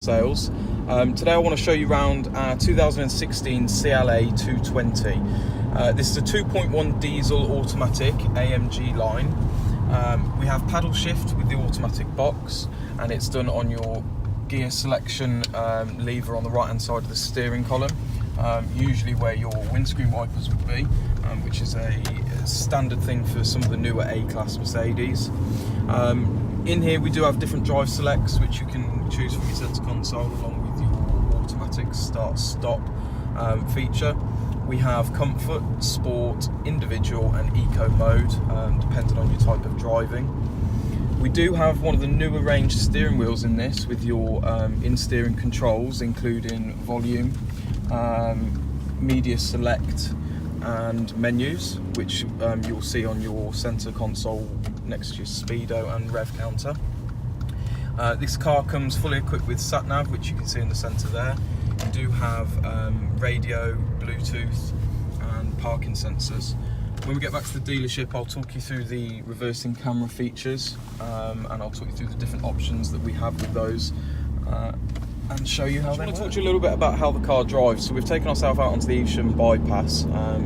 Sales. Today I want to show you around our 2016 CLA 220. This is a 2.1 diesel automatic AMG line. We have paddle shift with the automatic box, and it's done on your gear selection lever on the right hand side of the steering column, usually where your windscreen wipers would be, which is a standard thing for some of the newer A-class Mercedes. In here we do have different drive selects which you can choose from your centre console, along with your automatic start-stop feature. We have comfort, sport, individual and eco mode, depending on your type of driving. We do have one of the newer range steering wheels in this, with your in-steering controls, including volume, media select and menus, which you'll see on your centre console next to your speedo and rev counter. This car comes fully equipped with sat-nav, which you can see in the centre there. You do have radio, Bluetooth and parking sensors. When we get back to the dealership, I'll talk you through the reversing camera features, and I'll talk you through the different options that we have with those, and show you how they work. I want to talk to you a little bit about how the car drives. So we've taken ourselves out onto the Evesham bypass,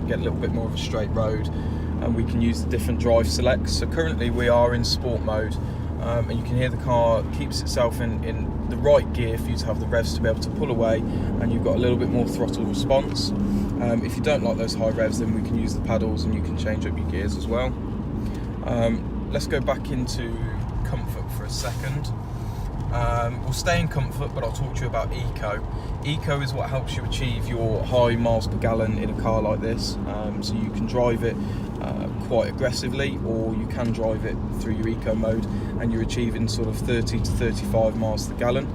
get a little bit more of a straight road, and we can use the different drive selects. So currently we are in sport mode, and you can hear the car keeps itself in the right gear for you to have the revs to be able to pull away, and you've got a little bit more throttle response. If you don't like those high revs, then we can use the paddles and you can change up your gears as well. Let's go back into comfort for a second. We'll stay in comfort, but I'll talk to you about eco. Eco is what helps you achieve your high miles per gallon in a car like this. So you can drive it quite aggressively, or you can drive it through your eco mode and you're achieving sort of 30 to 35 miles per gallon.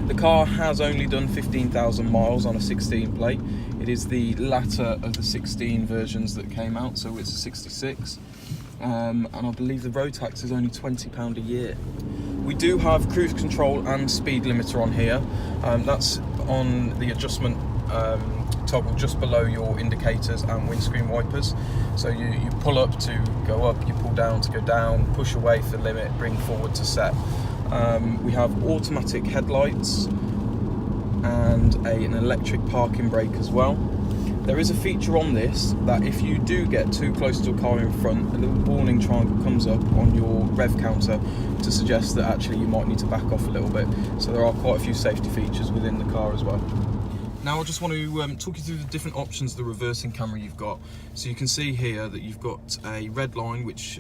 The car has only done 15,000 miles on a 16 plate. It is the latter of the 16 versions that came out, so it's a 66. And I believe the road tax is only £20 a year. We do have cruise control and speed limiter on here. That's on the adjustment toggle just below your indicators and windscreen wipers. So you pull up to go up, you pull down to go down, push away for limit, bring forward to set. We have automatic headlights and an electric parking brake as well. There is a feature on this that if you do get too close to a car in front, a little warning triangle comes up on your rev counter to suggest that actually you might need to back off a little bit. So there are quite a few safety features within the car as well. Now I just want to talk you through the different options of the reversing camera you've got. So you can see here that you've got a red line which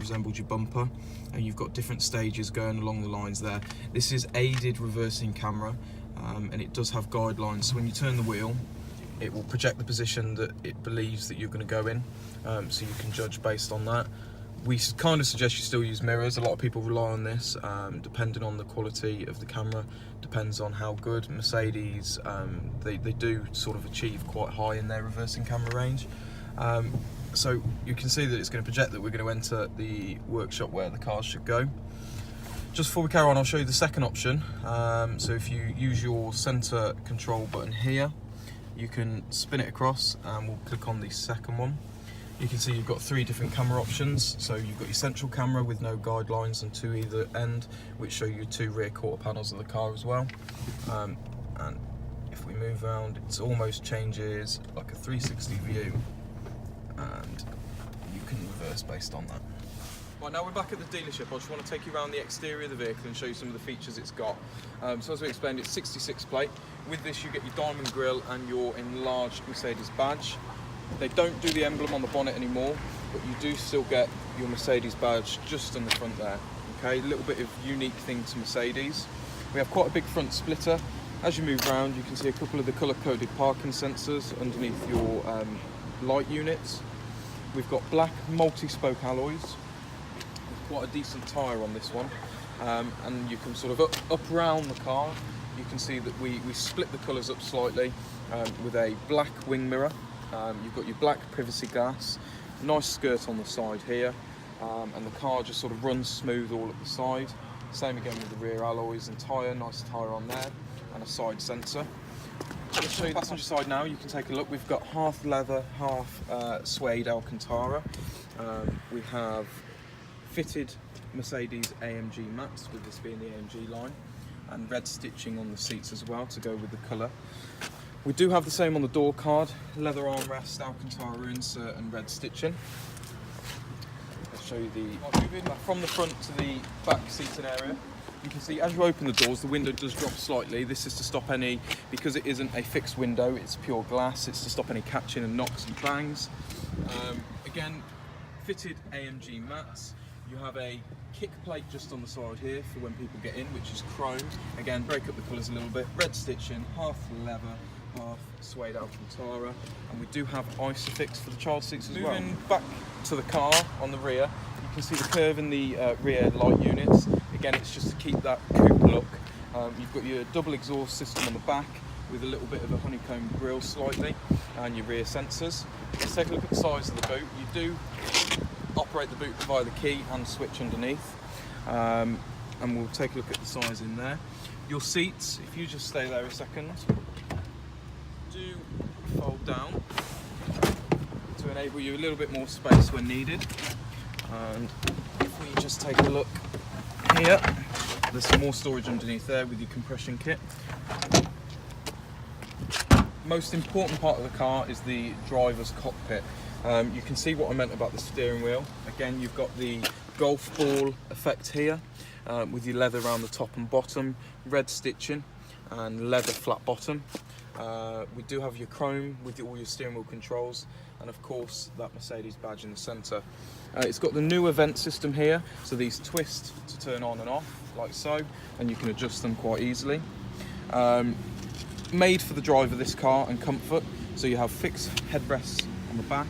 resembles your bumper, and you've got different stages going along the lines there. This is aided reversing camera, and it does have guidelines. So when you turn the wheel, it will project the position that it believes that you're going to go in, so you can judge based on that. We kind of suggest you still use mirrors. A lot of people rely on this, depending on the quality of the camera, depends on how good. Mercedes, they do sort of achieve quite high in their reversing camera range. So you can see that it's going to project that we're going to enter the workshop where the cars should go. Just before we carry on, I'll show you the second option. So if you use your center control button here, you can spin it across, and we'll click on the second one. You can see you've got three different camera options. So you've got your central camera with no guidelines and two either end, which show you two rear quarter panels of the car as well. And if we move around, it almost changes like a 360 view, and you can reverse based on that. Right, now we're back at the dealership. I just want to take you around the exterior of the vehicle and show you some of the features it's got. So as we explained, it's 66 plate. With this you get your diamond grille and your enlarged Mercedes badge. They don't do the emblem on the bonnet anymore, but you do still get your Mercedes badge just on the front there. Okay, a little bit of unique thing to Mercedes. We have quite a big front splitter. As you move around, you can see a couple of the colour-coded parking sensors underneath your light units. We've got black multi-spoke alloys. Quite a decent tyre on this one, and you can sort of up around the car. You can see that we split the colours up slightly with a black wing mirror. You've got your black privacy glass, nice skirt on the side here, and the car just sort of runs smooth all at the side. Same again with the rear alloys and tyre, nice tyre on there, and a side sensor. Let's show you the passenger side now. You can take a look. We've got half leather, half suede Alcantara. We have fitted Mercedes AMG mats, with this being the AMG line. and red stitching on the seats as well to go with the colour. We do have the same on the door card, leather armrest, Alcantara insert and red stitching. I'll show you moving from the front to the back seating area. You can see as you open the doors, the window does drop slightly. This is to stop any, because it isn't a fixed window, it's pure glass, it's to stop any catching and knocks and bangs. Again, fitted AMG mats. You have a kick plate just on the side here for when people get in, which is chrome. Again, break up the colours a little bit. Red stitching, half leather, half suede Alcantara, and we do have Isofix for the child seats as well. Moving back to the car on the rear, you can see the curve in the rear light units. Again, it's just to keep that coupe look. You've got your double exhaust system on the back with a little bit of a honeycomb grille slightly, and your rear sensors. Let's take a look at the size of the boot. You do operate the boot via the key and switch underneath, and we'll take a look at the size in there. Your seats, if you just stay there a second, do fold down to enable you a little bit more space when needed. And if we just take a look here, there's some more storage underneath there with your compression kit. Most important part of the car is the driver's cockpit. You can see what I meant about the steering wheel. Again, you've got the golf ball effect here with your leather around the top and bottom, red stitching and leather flat bottom. We do have your chrome with all your steering wheel controls, and of course that Mercedes badge in the centre. It's got the new event system here, so these twist to turn on and off like so, and you can adjust them quite easily. Made for the driver, this car, and comfort, so you have fixed headrests on the back.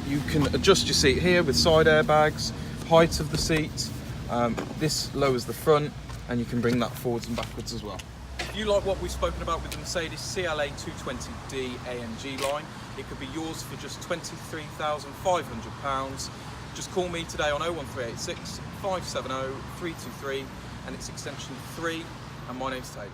You can adjust your seat here with side airbags, height of the seat. This lowers the front, and you can bring that forwards and backwards as well. If you like what we've spoken about with the Mercedes CLA 220D AMG line, it could be yours for just £23,500. Just call me today on 01386 570 323, and it's extension 3, and my name's Taylor.